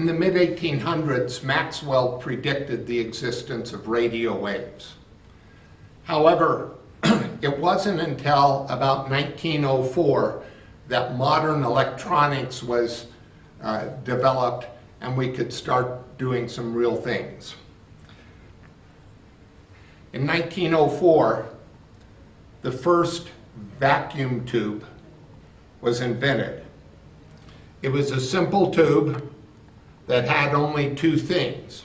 In the mid-1800s, Maxwell predicted the existence of radio waves. However, it wasn't until about 1904 that modern electronics was developed and we could start doing some real things. In 1904, the first vacuum tube was invented. It was a simple tube that had only two things.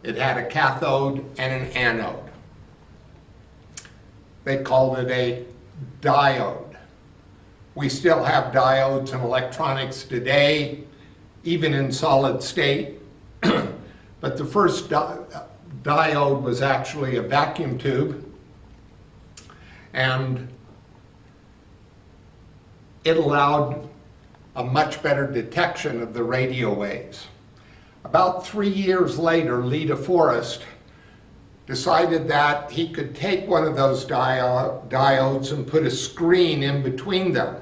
It had a cathode and an anode. They called it a diode. We still have diodes in electronics today, even in solid state, but the first diode was actually a vacuum tube, and it allowed a much better detection of the radio waves. About 3 years later, Lee DeForest decided that he could take one of those diodes and put a screen in between them.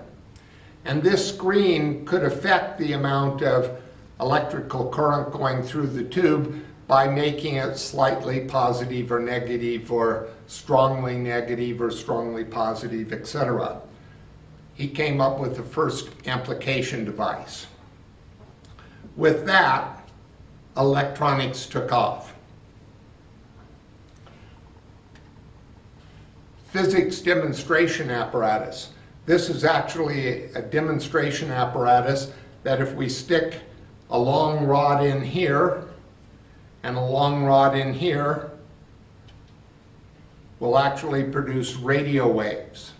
And this screen could affect the amount of electrical current going through the tube by making it slightly positive or negative, or strongly negative or strongly positive, etc. He came up with the first amplification device. With that, electronics took off. Physics demonstration apparatus. This is actually a demonstration apparatus that if we stick a long rod in here and a long rod in here, will actually produce radio waves.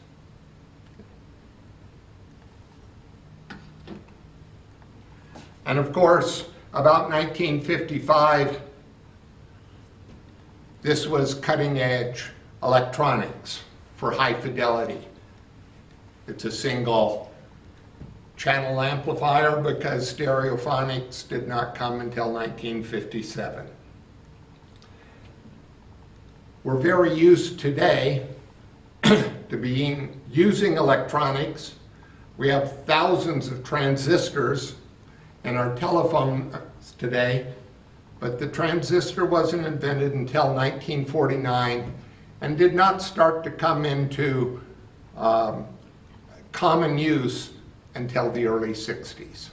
And of course, about 1955, this was cutting edge electronics for high fidelity. It's a single channel amplifier because stereophonics did not come until 1957. We're very used today to using electronics. We have thousands of transistors in our telephones today, but the transistor wasn't invented until 1949 and did not start to come into common use until the early 60s.